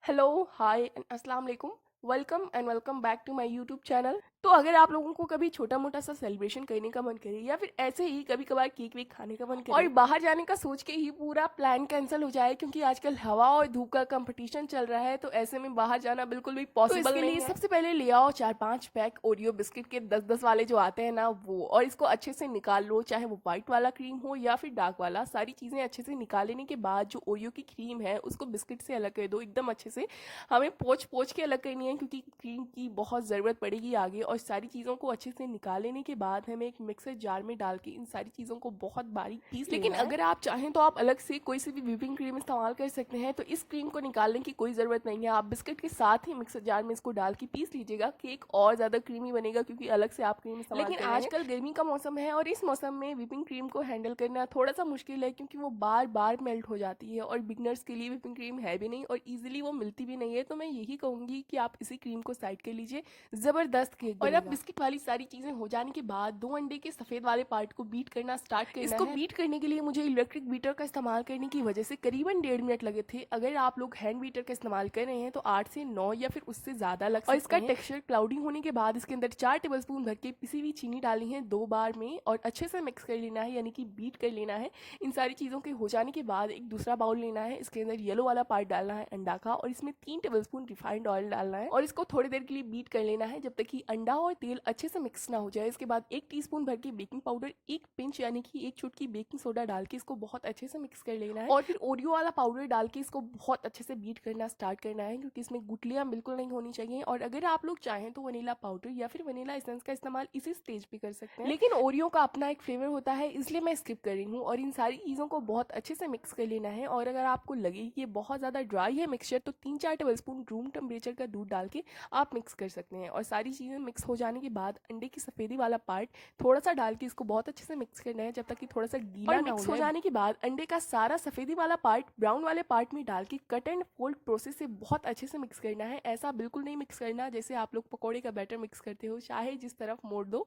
Hello, hi and अस्सलाम वालेकुम। Welcome back to my YouTube channel. तो अगर आप लोगों को कभी छोटा-मोटा सा सेलिब्रेशन करने का मन करे या फिर ऐसे ही कभी-कभार केक-वेक खाने का मन करे और बाहर जाने का सोच के ही पूरा प्लान कैंसल हो जाए क्योंकि आजकल हवा और धूप का कंपटीशन चल रहा है, तो ऐसे में बाहर जाना बिल्कुल भी पॉसिबल नहीं है। तो इसके लिए सबसे पहले ले आओ 4-5 पैक ओरियो बिस्किट के 10-10 वाले जो आते हैं ना वो, और इसको अच्छे से निकाल लो, चाहे वो व्हाइट वाला क्रीम हो या फिर डार्क वाला। सारी चीज़ें अच्छे से निकाल लेने के बाद जो ओरियो की क्रीम है उसको बिस्किट से अलग कर दो एकदम अच्छे से। हमें पोंछ-पोंछ के अलग करनी है क्योंकि क्रीम की बहुत ज़रूरत पड़ेगी आगे। और सारी चीज़ों को अच्छे से निकाल लेने के बाद हमें एक मिक्सर जार में डाल के इन सारी चीज़ों को बहुत बारीक पीस लेकिन लेना है। अगर आप चाहें तो आप अलग से कोई सी भी व्हिपिंग क्रीम इस्तेमाल कर सकते हैं, तो इस क्रीम को निकालने की कोई ज़रूरत नहीं है। आप बिस्किट के साथ ही मिक्सर जार में इसको डाल के पीस लीजिएगा। केक और ज़्यादा क्रीमी बनेगा क्योंकि अलग से आप क्रीम इस्तेमाल लेकिन कर रहे हैं। आजकल गर्मी का मौसम है और इस मौसम में व्हिपिंग क्रीम को हैंडल करना थोड़ा सा मुश्किल है क्योंकि वो बार बार मेल्ट हो जाती है और बिगनर्स के लिए व्हिपिंग क्रीम है भी नहीं और ईजिली वो मिलती भी नहीं है। तो मैं यही कहूँगी कि आप इसी क्रीम को साइड कर लीजिए, ज़बरदस्त केक और अब बनेगा। बिस्किट वाली सारी चीज़ें हो जाने के बाद 2 अंडे के सफ़ेद वाले पार्ट को बीट करना स्टार्ट करना इसको है। बीट करने के लिए मुझे इलेक्ट्रिक बीटर का इस्तेमाल करने की वजह से करीबन 1.5 मिनट लगे थे। अगर आप लोग हैंड बीटर का इस्तेमाल कर रहे हैं तो 8 से 9 या फिर उससे ज़्यादा लग सकते हैं। और इसका टेक्सचर क्लाउडी होने के बाद इसके अंदर 4 टेबलस्पून भर के पिसी हुई चीनी डालनी है 2 बार में और अच्छे से मिक्स कर लेना है, यानी कि बीट कर लेना है। इन सारी चीज़ों के हो जाने के बाद एक दूसरा बाउल लेना है, इसके अंदर येलो वाला पार्ट डालना है अंडा का और इसमें 3 टेबलस्पून रिफाइंड ऑयल डालना है और इसको थोड़ी देर के लिए बीट कर लेना है जब तक कि अंडा और तेल अच्छे से मिक्स ना हो जाए। इसके बाद 1 टीस्पून भर के बेकिंग पाउडर, 1 पिंच यानी कि 1 चुटकी बेकिंग सोडा डाल के इसको बहुत अच्छे से मिक्स कर लेना है और फिर ओरियो वाला पाउडर डाल के इसको बहुत अच्छे से बीट करना स्टार्ट करना है क्योंकि इसमें गुठलियाँ बिल्कुल नहीं होनी चाहिए। और अगर आप लोग चाहें तो वनीला पाउडर या फिर वनीला एसेंस का इस्तेमाल इसी स्टेज पे कर सकते हैं, लेकिन ओरियो का अपना एक फ्लेवर होता है इसलिए मैं स्किप कर रही हूँ। और इन सारी चीज़ों को बहुत अच्छे से मिक्स कर लेना है और अगर आपको लगे कि ये बहुत ज़्यादा ड्राई है मिक्सचर तो 3-4 टेबलस्पून रूम टेम्परेचर का दूध डाल के आप मिक्स कर सकते हैं। और सारी चीज़ें मिक्स हो जाने के बाद अंडे की सफ़ेदी वाला पार्ट थोड़ा सा डाल के इसको बहुत अच्छे से मिक्स करना है जब तक कि थोड़ा सा गीला ना हो जाए। मिक्स हो जाने के बाद अंडे का सारा सफ़ेदी वाला पार्ट ब्राउन वाले पार्ट में डाल के कट एंड फोल्ड प्रोसेस से बहुत अच्छे से मिक्स करना है। ऐसा बिल्कुल नहीं मिक्स करना जैसे आप लोग पकौड़े का बैटर मिक्स करते हो, चाहे जिस तरफ मोड़ दो।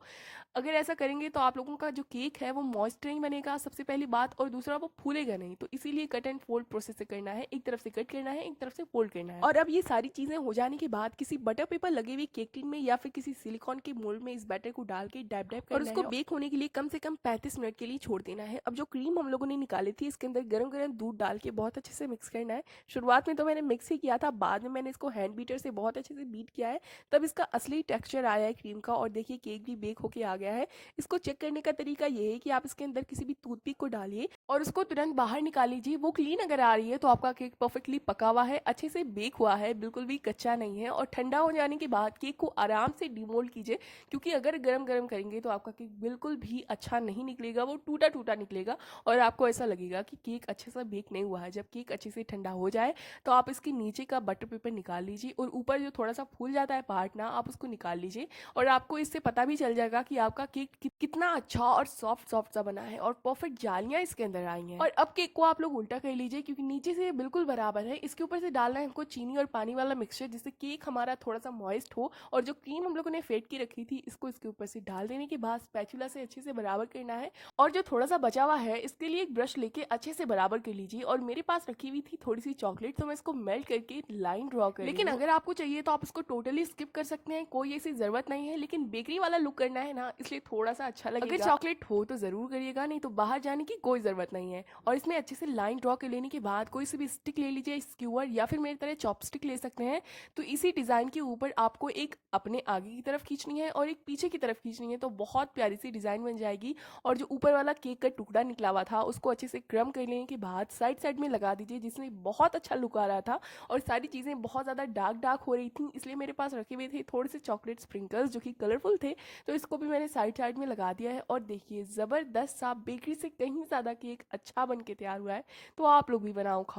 अगर ऐसा करेंगे तो आप लोगों का जो केक है वो मॉइस्ट नहीं बनेगा सबसे पहली बात, और दूसरा वो फूलेगा नहीं। तो इसीलिए कट एंड फोल्ड प्रोसेस से करना है, एक तरफ से कट करना है, एक तरफ से फोल्ड करना है। और अब ये सारी चीज़ें हो जाने के बाद किसी बटर पेपर लगे हुए केक टिन में या फिर किसी सिलिकॉन के मोल्ड में इस बैटर को डाल के डैब डैब करना और उसको बेक होने के लिए कम से कम 35 मिनट के लिए छोड़ देना है। अब जो क्रीम हम लोगों ने निकाली थी इसके अंदर गरम गरम दूध डाल के बहुत अच्छे से मिक्स करना है। शुरुआत में तो मैंने मिक्स ही किया था, बाद में मैंने इसको हैंड बीटर से बहुत अच्छे से बीट किया है, तब इसका असली टेक्सचर आया है क्रीम का। और देखिए केक भी बेक होके आ गया है। इसको चेक करने का तरीका ये है कि आप इसके अंदर किसी भी टूथपिक को डालिए और उसको तुरंत बाहर निकाल लीजिए। वो क्लीन अगर आ रही है तो आपका केक परफेक्टली पका हुआ है, अच्छे से बेक हुआ है, बिल्कुल भी कच्चा नहीं है। और ठंडा हो जाने के बाद केक को आराम से डिमोल्ड कीजिए क्योंकि अगर गरम गरम करेंगे तो आपका केक बिल्कुल भी अच्छा नहीं निकलेगा, वो टूटा टूटा निकलेगा और आपको ऐसा लगेगा कि केक अच्छे से बेक नहीं हुआ है। जब केक अच्छे से ठंडा हो जाए तो आप इसके नीचे का बटर पेपर निकाल लीजिए और ऊपर जो थोड़ा सा फूल जाता है पार्ट ना, आप उसको निकाल लीजिए और आपको इससे पता भी चल जाएगा कि आपका केक कितना अच्छा और सॉफ्ट सॉफ्ट सा बना है और परफेक्ट जालियां इसके अंदर आई हैं। और अब केक को आप लोग उल्टा कर लीजिए क्योंकि नीचे से ये बिल्कुल बराबर है। इसके ऊपर से डालना है हमको चीनी और पानी वाला मिक्सचर जिससे केक हमारा थोड़ा सा मॉइस्ट हो। और जो क्रीम हम लोगों ने फेंट की रखी थी इसको इसके ऊपर से डाल देने के बाद स्पैचुला से अच्छे से बराबर करना है। और जो थोड़ा सा बचा हुआ है इसके लिए एक ब्रश लेके अच्छे से बराबर कर लीजिए। और मेरे पास रखी हुई थी थोड़ी सी चॉकलेट, तो मैं इसको मेल्ट करके लाइन ड्रॉ कर लेकिन अगर आपको चाहिए तो आप इसको टोटली स्किप कर सकते हैं, कोई ऐसी जरूरत नहीं है। लेकिन बेकरी वाला लुक करना है ना, इसलिए थोड़ा सा अच्छा लगेगा। अगर चॉकलेट हो तो जरूर करिएगा, नहीं तो बाहर जाने की कोई जरूरत नहीं है। और इसमें अच्छे से लाइन ड्रॉ कर लेने के बाद कोई सी भी स्टिक ले लीजिए, स्क्यूअर या फिर मेरी तरह चॉपस्टिक ले सकते हैं। तो इसी डिजाइन के ऊपर आपको एक अपने आगे की तरफ खींचनी है और एक पीछे की तरफ खींचनी है, तो बहुत प्यारी सी डिजाइन बन जाएगी। और जो ऊपर वाला केक का टुकड़ा निकला हुआ था उसको अच्छे से क्रम कर लेने के बाद साइड साइड में लगा दीजिए, जिसमें बहुत अच्छा लुक आ रहा था। और सारी चीज़ें बहुत ज़्यादा डार्क डार्क हो रही थी, इसलिए मेरे पास रखे हुए थे थोड़े से चॉकलेट स्प्रिंकल्स जो कि कलरफुल थे, तो इसको भी मैंने साइड साइड में लगा दिया है। और देखिए ज़बरदस्त सा बेकरी से कहीं ज़्यादा केक अच्छा बन के तैयार हुआ है। तो आप लोग भी बनाओ खाओ।